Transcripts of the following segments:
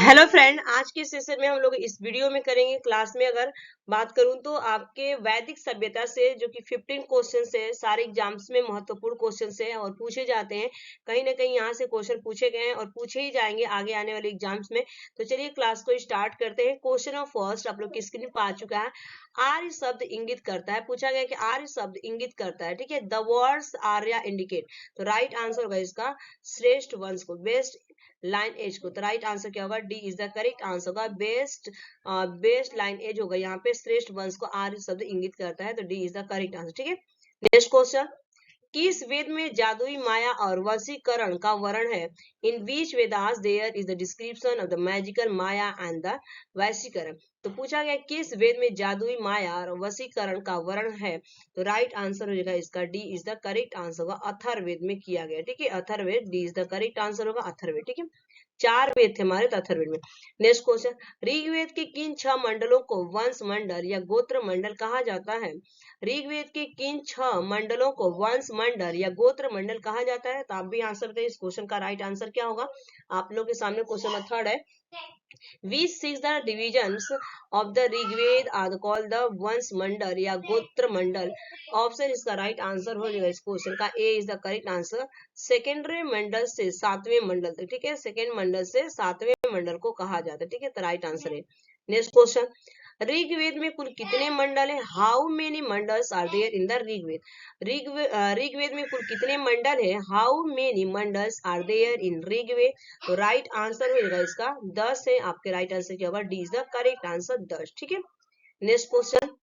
Hello friend, आज के session में हम लोग इस वीडियो में करेंगे। क्लास में अगर बात करूं तो आपके वैदिक सभ्यता से जो कि 15 क्वेश्चन है, सारे एग्जाम्स में महत्वपूर्ण क्वेश्चन है और पूछे जाते हैं। कहीं ना कहीं यहाँ से क्वेश्चन पूछे गए हैं और पूछे ही जाएंगे आगे आने वाले एग्जाम्स में। तो चलिए क्लास को स्टार्ट करते हैं। क्वेश्चन ऑफ फर्स्ट आप लोग की स्क्रीन पर आ चुका है। आर्य शब्द इंगित करता है, पूछा गया कि आर्य शब्द इंगित करता है। ठीक है, द वर्ड्स आर्या इंडिकेट, तो राइट आंसर होगा इसका श्रेष्ठ वंश को, बेस्ट लाइन एज को। तो राइट आंसर क्या होगा? D is the correct answer होगा। बेस्ट लाइन एज होगा, यहाँ पे श्रेष्ठ वंश को आर्य शब्द इंगित करता है, तो D is the correct answer. ठीक है, नेक्स्ट क्वेश्चन। किस वेद में जादुई माया और वशीकरण का वर्णन है? In which Vedas there is the description of the magical maya and the vashikaran. तो पूछा गया किस वेद में जादुई माया और वशीकरण का वर्णन है? तो राइट आंसर हो जाएगा इसका D is the correct answer होगा। अथर्ववेद में किया गया। ठीक है, Atharvaveda, D is the correct answer होगा अथर्ववेद। ठीक है, 4 वेद थे हमारे तो अथर्ववेद में। Next question. ऋग्वेद के किन 6 मंडलों को वंश मंडल या गोत्र मंडल कहा जाता है? ऋग्वेद के किन 6 मंडलों को वंश मंडल या गोत्र मंडल कहा जाता है? तो आप भी आंसर बताइए, इस क्वेश्चन का राइट आंसर क्या होगा? आप लोग के सामने क्वेश्चन नंबर 3 है। Which 6 the divisions of the Rigved are called the वंश मंडल या गोत्र मंडल? ऑप्शन इसका राइट आंसर हो जाएगा इस क्वेश्चन का A is the correct answer. Secondary मंडल से 7वें मंडल तक। ठीक है, सेकेंड मंडल से 7वें मंडल को कहा जाता है। ठीक है, तो राइट आंसर है। Next question. ऋग्वेद में कुल कितने मंडल है? How many mandals are there in the Rigveda? Rigveda में कुल कितने मंडल है? How many mandals are there in Rigveda? तो राइट आंसर हो जाएगा इसका 10 है। आपके राइट आंसर क्या होगा? D is the correct answer 10। ठीक है, नेक्स्ट क्वेश्चन।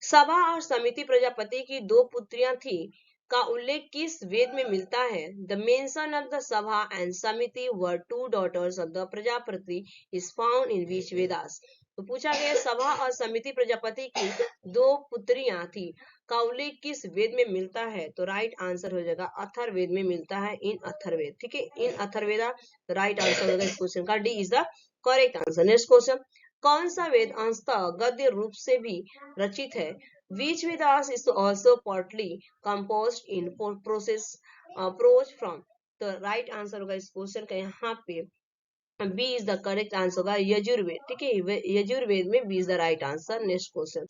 सभा और समिति प्रजापति की 2 पुत्रियां थी का उल्लेख किस वेद में मिलता है? The mention of the sabha and samiti were 2 daughters of the Prajapati is found in which Vedas? तो पूछा गया सभा और समिति प्रजापति की 2 पुत्रियां थी का उल्लेख किस वेद में मिलता है? तो राइट आंसर हो जाएगा अथर्ववेद में मिलता है, इन अथर्ववेद। ठीक है, इन अथर्ववेदा। राइट आंसर होगा इस क्वेश्चन का D is the correct answer. Next question. कौन सा वेद अंशतः गद्य रूप से भी रचित है? Which Vedas is also partly composed in process approach from? तो राइट आंसर होगा इस क्वेश्चन का यहाँ पे B is the correct answer होगा यजुर्वेद। ठीक है, यजुर्वेद में B is the right answer. Next question.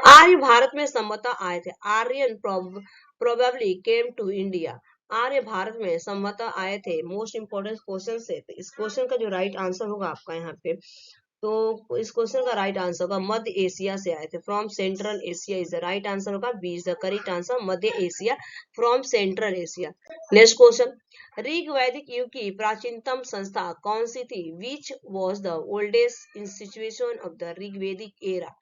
आर्य भारत में संभवतः आए थे। Aryan probably came to India. आर्य भारत में संभवतः आए थे। मोस्ट इंपोर्टेंट क्वेश्चन है, तो इस क्वेश्चन का जो राइट आंसर होगा आपका यहाँ पे, तो इस क्वेश्चन का राइट आंसर होगा मध्य एशिया से आए थे। From central Asia is the right answer होगा। B is the correct answer, मध्य Asia, from central Asia. Next question. ऋग वैदिक युग की प्राचीनतम संस्था कौन सी थी? Which was the oldest institution of the Rigvedic era?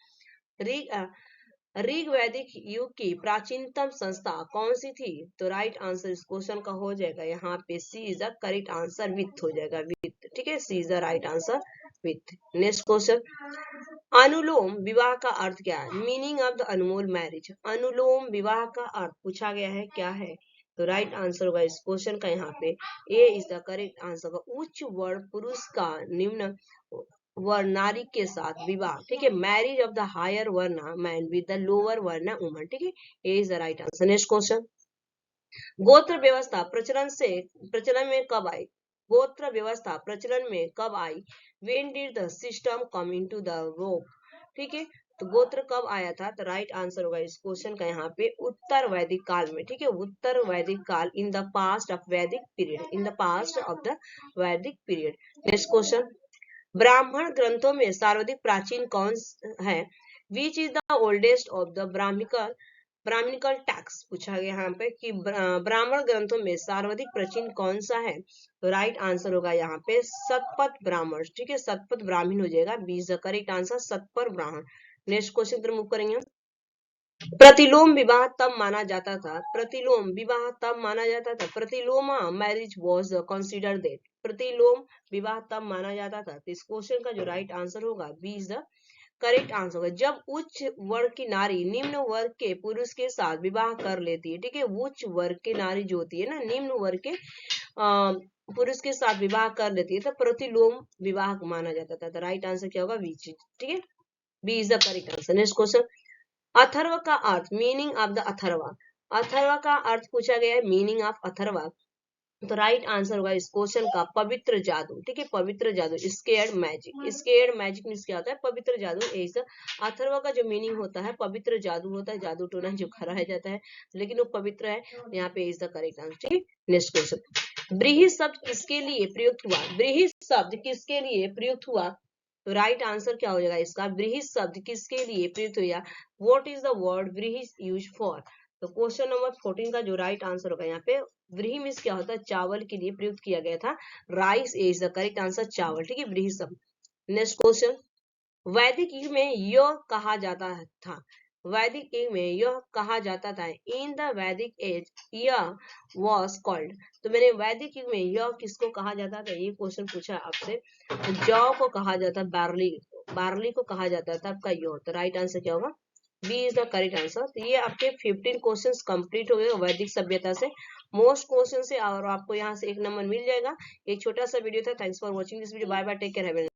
ऋग वैदिक युग की प्राचीनतम संस्था कौन सी थी? तो राइट आंसर इस क्वेश्चन का हो जाएगा यहाँ पे C is the correct answer, विथ हो जाएगा, विथ। ठीक है, C is the right answer, विथ। Next question. अनुलोम विवाह का अर्थ क्या है? Meaning of the anulom marriage. अनुलोम विवाह का अर्थ पूछा गया है, क्या है? तो राइट आंसर होगा इस क्वेश्चन का यहाँ पे ए इज द करेक्ट आंसर होगा। उच्च वर्ण पुरुष का निम्न वर्ण नारी के साथ विवाह। ठीक है, marriage of the higher varna man with the lower varna woman. ठीक है, A is the right answer. Next question. गोत्र व्यवस्था प्रचलन में कब आई? गोत्र व्यवस्था प्रचलन में कब आई? When did the system come into the rope? ठीक है, तो गोत्र कब आया था? तो राइट आंसर होगा इस क्वेश्चन का यहाँ पे उत्तर वैदिक काल में। ठीक है, उत्तर वैदिक काल, in the past of Vedic period, in the past of the Vedic period. Next question. ब्राह्मण ग्रंथों में सर्वाधिक प्राचीन कौन है? Which is the oldest of the brahmanical text? पूछा गया यहाँ पे कि ब्राह्मण ग्रंथों में सर्वाधिक प्राचीन कौन सा है? तो राइट आंसर होगा यहाँ पे शतपथ ब्राह्मण। ठीक है, शतपथ ब्राह्मण हो जाएगा, B is the correct answer, Shatapatha Brahmana. Next question तरफ मूव करेंगे। प्रतिलोम विवाह तब माना जाता था। प्रतिलोम विवाह तब माना जाता था। प्रतिलोमा मैरिज वॉज कंसिडर्ड डेट। प्रतिलोम विवाह तब माना जाता था। तो इस क्वेश्चन का जो राइट आंसर होगा B is the correct answer होगा जब उच्च वर्ग की नारी निम्न वर्ग के पुरुष के साथ विवाह कर लेती है। ठीक है, उच्च वर्ग की नारी जो होती है ना, निम्न वर्ग के पुरुष के साथ विवाह कर लेती है, तो प्रतिलोम विवाह माना जाता था। तो राइट आंसर क्या होगा? बी। ठीक है, B is the correct answer. Next question. Atharva का अर्थ, meaning of the Atharva. Atharva का अर्थ पूछा गया है, मीनिंग ऑफ अथर्वा। तो राइट आंसर होगा इस क्वेश्चन का पवित्र जादू। ठीक है, पवित्र जादू, scared magic. Scared magic means क्या होता है? पवित्र जादू। इस अथर्व का जो मीनिंग होता है पवित्र जादू होता है, जादू टोना जो कराया जाता है, लेकिन वो पवित्र है। यहाँ पे इज द करेक्ट आंसर। ठीक है, नेक्स्ट क्वेश्चन, ब्रीहि शब्द किसके लिए प्रयुक्त हुआ? ब्रीहि शब्द किसके लिए प्रयुक्त हुआ? तो राइट आंसर क्या हो जाएगा इसका? ब्रीहि शब्द किसके लिए प्रयुक्त हुआ? What is the word vrihi use for? तो क्वेश्चन नंबर 14 का जो राइट आंसर होगा यहाँ पे, व्रीहि मीन्स क्या होता है? चावल के लिए प्रयुक्त किया गया था। Rice is the correct answer, चावल। ठीक है, व्रीहि शब्द। नेक्स्ट क्वेश्चन, वैदिक युग में यह कहा जाता था। वैदिक युग में यह कहा जाता था। इन द वैदिक एज यह वॉज कॉल्ड। तो मैंने वैदिक युग में यह किसको कहा जाता था, ये क्वेश्चन पूछा आपसे। तो जौ को कहा जाता, बार्ली को कहा जाता था आपका यह। तो राइट आंसर क्या होगा? B is the correct answer. तो ये आपके 15 क्वेश्चंस कंप्लीट हो गए वैदिक सभ्यता से। मोस्ट क्वेश्चन से, और आपको यहाँ से 1 नंबर मिल जाएगा। एक छोटा सा वीडियो था। Thanks for watching this video. Bye bye, take care, have a